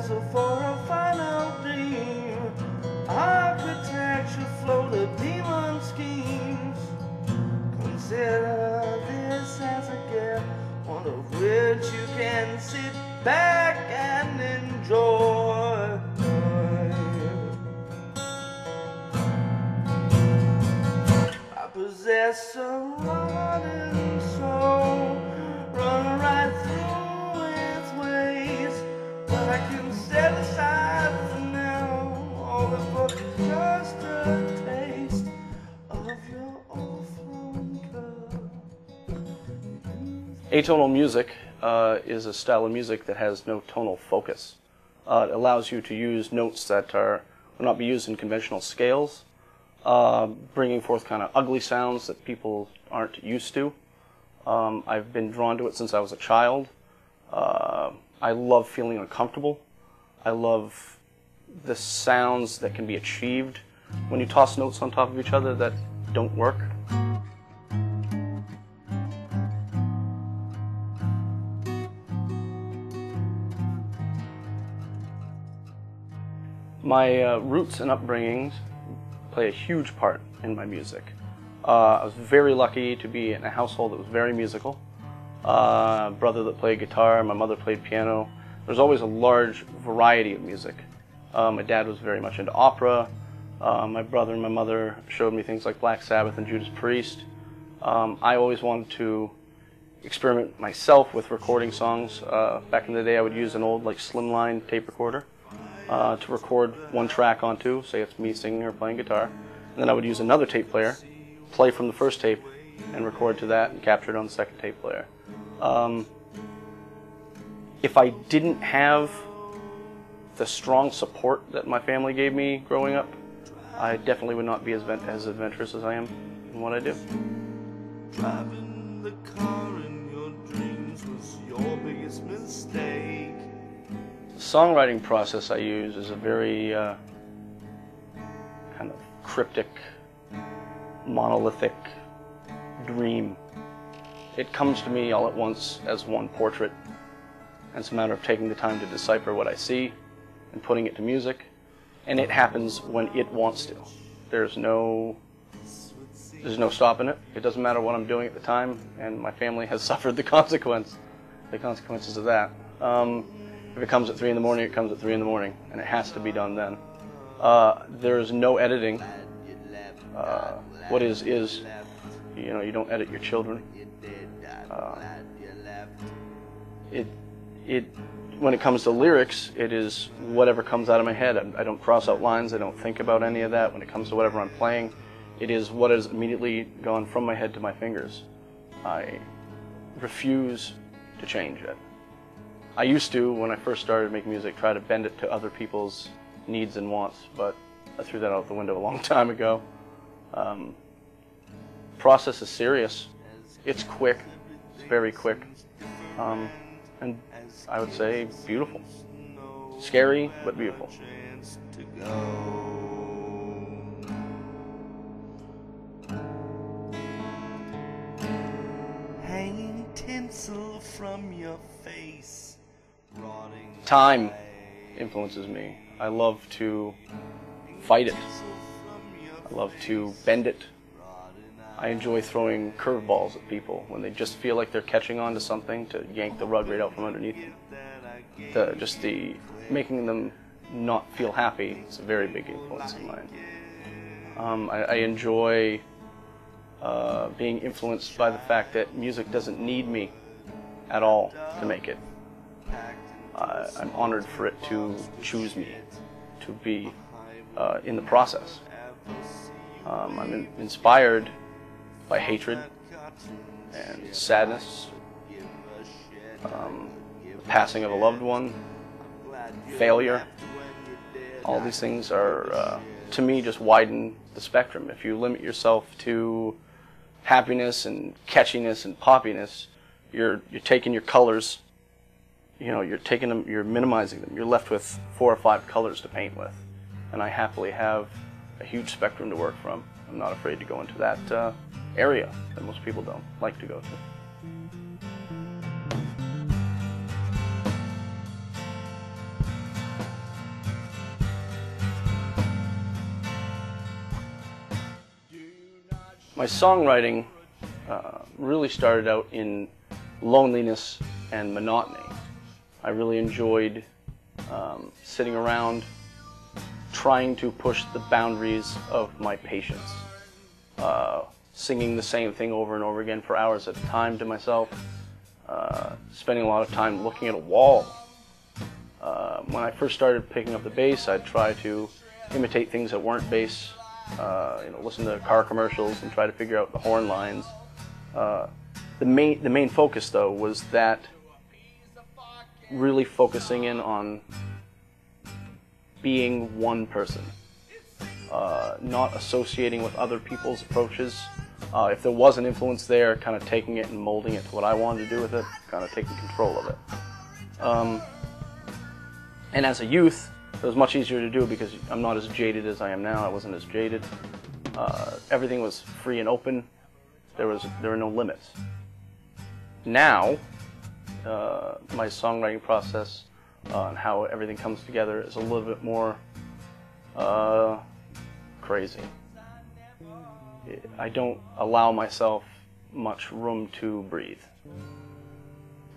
vessel for a final dream. Architecture float of demon schemes. Consider this as a gift, one of which you can sit back and enjoy. I possess a rotten soul, run right through its ways, but I can set aside for now all the for just a taste of your overflowing cup. Atonal music is a style of music that has no tonal focus. It allows you to use notes that will not be used in conventional scales, bringing forth kind of ugly sounds that people aren't used to. I've been drawn to it since I was a child. I love feeling uncomfortable. I love the sounds that can be achieved when you toss notes on top of each other that don't work. My roots and upbringings play a huge part in my music. I was very lucky to be in a household that was very musical. Brother that played guitar, my mother played piano. There's always a large variety of music. My dad was very much into opera. My brother and my mother showed me things like Black Sabbath and Judas Priest. I always wanted to experiment myself with recording songs. Back in the day I would use an old slimline tape recorder to record one track onto, say it's me singing or playing guitar. And then I would use another tape player, play from the first tape, and record to that and capture it on the second tape player. If I didn't have the strong support that my family gave me growing up, I definitely would not be as adventurous as I am in what I do. Driving the car in your dreams was your biggest mistake. The songwriting process I use is a very kind of cryptic, monolithic dream. It comes to me all at once as one portrait, and it's a matter of taking the time to decipher what I see and putting it to music, and it happens when it wants to. There's no stopping it. It doesn't matter what I'm doing at the time, and my family has suffered the consequences of that. If it comes at 3 in the morning, it comes at 3 in the morning, and it has to be done then. There's no editing. What is. You don't edit your children. When it comes to lyrics, it is whatever comes out of my head. I don't cross out lines. I don't think about any of that. When it comes to whatever I'm playing, it is what has immediately gone from my head to my fingers. I refuse to change it. I used to, when I first started making music, try to bend it to other people's needs and wants, but I threw that out the window a long time ago. Process is serious. It's quick. It's very quick. And I would say beautiful. Scary, but beautiful. Hanging tinsel from your face. Time influences me. I love to fight it. I love to bend it. I enjoy throwing curveballs at people when they just feel like they're catching on to something, to yank the rug right out from underneath them. Just the making them not feel happy is a very big influence of mine. I enjoy being influenced by the fact that music doesn't need me at all to make it. I'm honored for it to choose me, to be in the process. I'm inspired by hatred and sadness, the passing of a loved one, failure. All these things are, to me, just widen the spectrum. If you limit yourself to happiness and catchiness and poppiness, you're taking your colors, you're taking them, you're minimizing them. You're left with 4 or 5 colors to paint with. And I happily have a huge spectrum to work from. I'm not afraid to go into that area that most people don't like to go to. My songwriting really started out in loneliness and monotony. I really enjoyed sitting around trying to push the boundaries of my patience. Singing the same thing over and over again for hours at a time to myself. Spending a lot of time looking at a wall. When I first started picking up the bass, I'd try to imitate things that weren't bass. Listen to car commercials and try to figure out the horn lines. The main focus, though, was that really focusing in on being one person, not associating with other people's approaches. If there was an influence there, kind of taking it and molding it to what I wanted to do with it, kind of taking control of it. And as a youth, it was much easier to do because I'm not as jaded as I am now. I wasn't as jaded. Everything was free and open. There were no limits. Now, my songwriting process and how everything comes together is a little bit more crazy. I don't allow myself much room to breathe.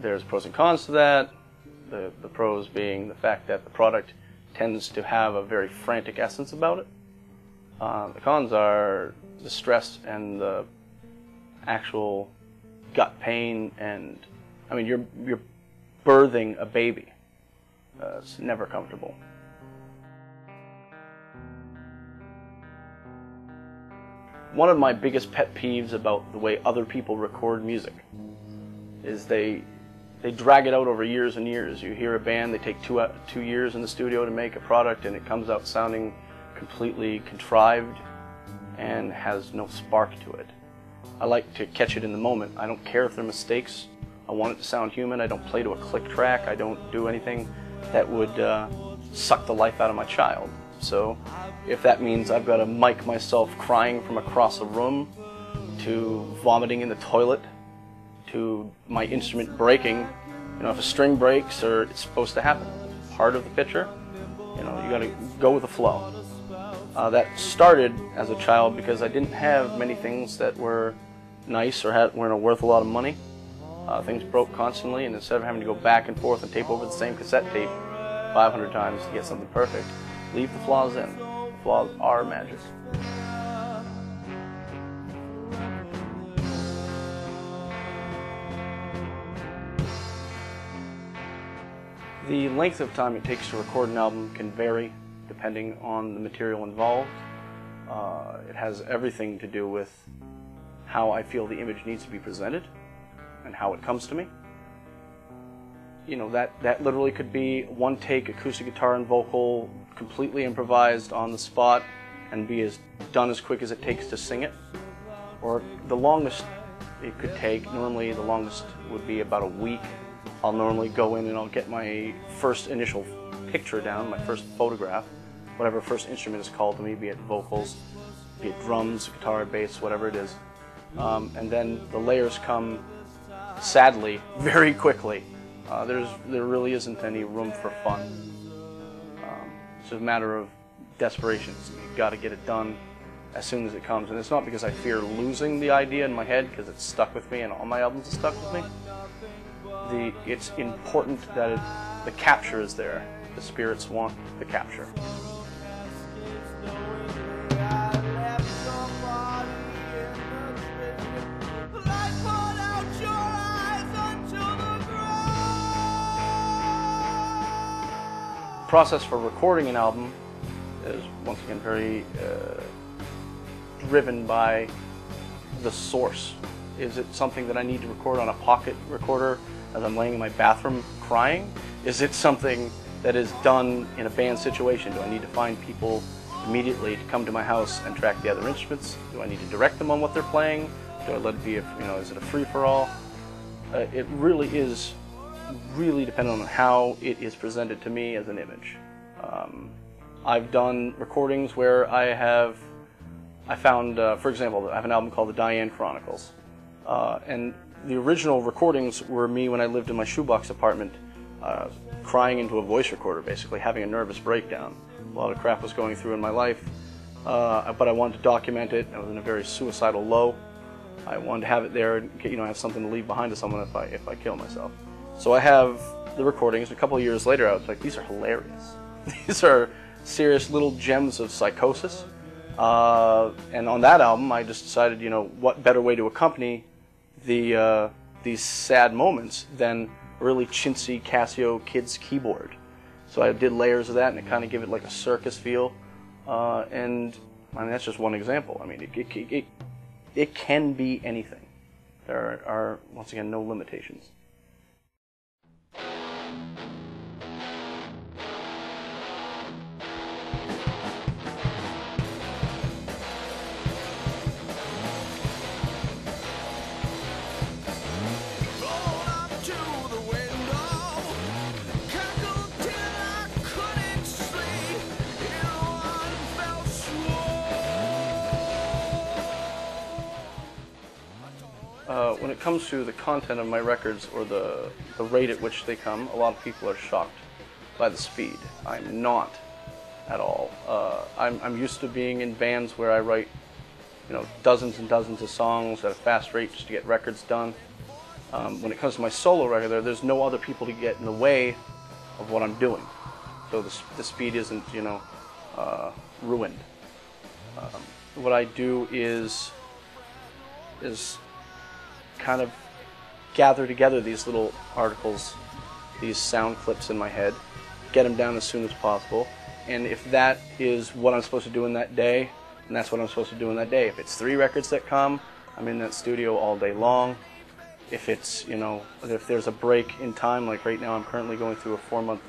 There's pros and cons to that. The pros being the fact that the product tends to have a very frantic essence about it. The cons are the stress and the actual gut pain, and I mean you're birthing a baby. It's never comfortable. One of my biggest pet peeves about the way other people record music is they drag it out over years and years. You hear a band, they take 2 years in the studio to make a product, and it comes out sounding completely contrived and has no spark to it. I like to catch it in the moment. I don't care if they're mistakes. I want it to sound human. I don't play to a click track. I don't do anything that would suck the life out of my child. So if that means I've got to mic myself crying from across a room, to vomiting in the toilet, to my instrument breaking, if a string breaks, or it's supposed to happen, it's part of the picture, you got to go with the flow. That started as a child because I didn't have many things that were nice or weren't worth a lot of money. Things broke constantly, and instead of having to go back and forth and tape over the same cassette tape 500 times to get something perfect, leave the flaws in. The flaws are magic. The length of time it takes to record an album can vary depending on the material involved. It has everything to do with how I feel the image needs to be presented and how it comes to me. That literally could be one take acoustic guitar and vocal, completely improvised on the spot, and be done as quick as it takes to sing it. Or the longest it could take, normally the longest would be about a week. I'll normally go in and I'll get my first initial picture down, my first photograph, whatever first instrument is called to me, be it vocals, be it drums, guitar, bass, whatever it is. And then the layers come, sadly, very quickly. There really isn't any room for fun. It's a matter of desperation. You've got to get it done as soon as it comes. And it's not because I fear losing the idea in my head, because it's stuck with me and all my albums are stuck with me. It's important that the capture is there. The spirits want the capture. The process for recording an album is once again very driven by the source. Is it something that I need to record on a pocket recorder as I'm laying in my bathroom crying? Is it something that is done in a band situation? Do I need to find people immediately to come to my house and track the other instruments? Do I need to direct them on what they're playing? Do I let it be, is it a free-for-all? It really is dependent on how it is presented to me as an image. I've done recordings where I found, for example, I have an album called The Diane Chronicles. And the original recordings were me when I lived in my shoebox apartment, crying into a voice recorder, basically having a nervous breakdown. A lot of crap was going through in my life, but I wanted to document it. I was in a very suicidal low. I wanted to have it there, and, you know, have something to leave behind to someone if I kill myself. So I have the recordings. A couple of years later, I was like, these are hilarious. These are serious little gems of psychosis. And on that album, I just decided, you know, what better way to accompany these sad moments than a really chintzy Casio kids keyboard. So I did layers of that, and it kind of gave it like a circus feel. And I mean, that's just one example. I mean, it can be anything. There are, once again, no limitations. When it comes to the content of my records or the rate at which they come, a lot of people are shocked by the speed. I'm not at all. I'm used to being in bands where I write, you know, dozens and dozens of songs at a fast rate just to get records done. When it comes to my solo record, there's no other people to get in the way of what I'm doing. So the speed isn't, you know, ruined. What I do is kind of gather together these little articles, these sound clips in my head, get them down as soon as possible, and if that is what I'm supposed to do in that day, then that's what I'm supposed to do in that day. If it's 3 records that come, I'm in that studio all day long. If it's, you know, if there's a break in time, like right now I'm currently going through a 4-month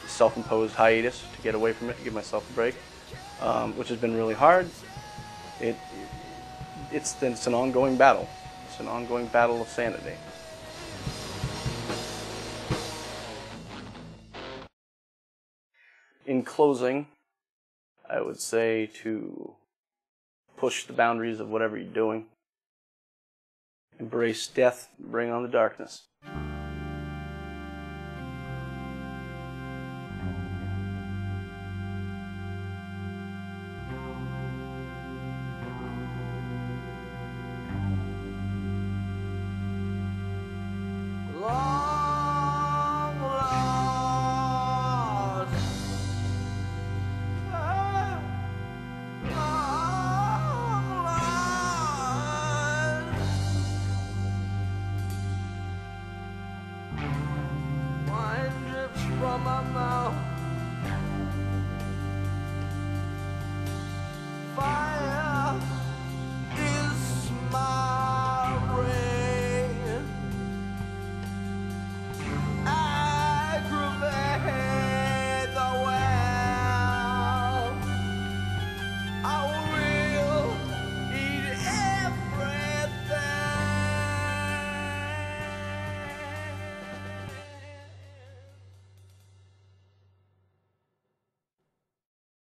self-imposed hiatus to get away from it, to give myself a break, which has been really hard. It's an ongoing battle. It's an ongoing battle of sanity. In closing, I would say to push the boundaries of whatever you're doing. Embrace death, bring on the darkness. From my mouth.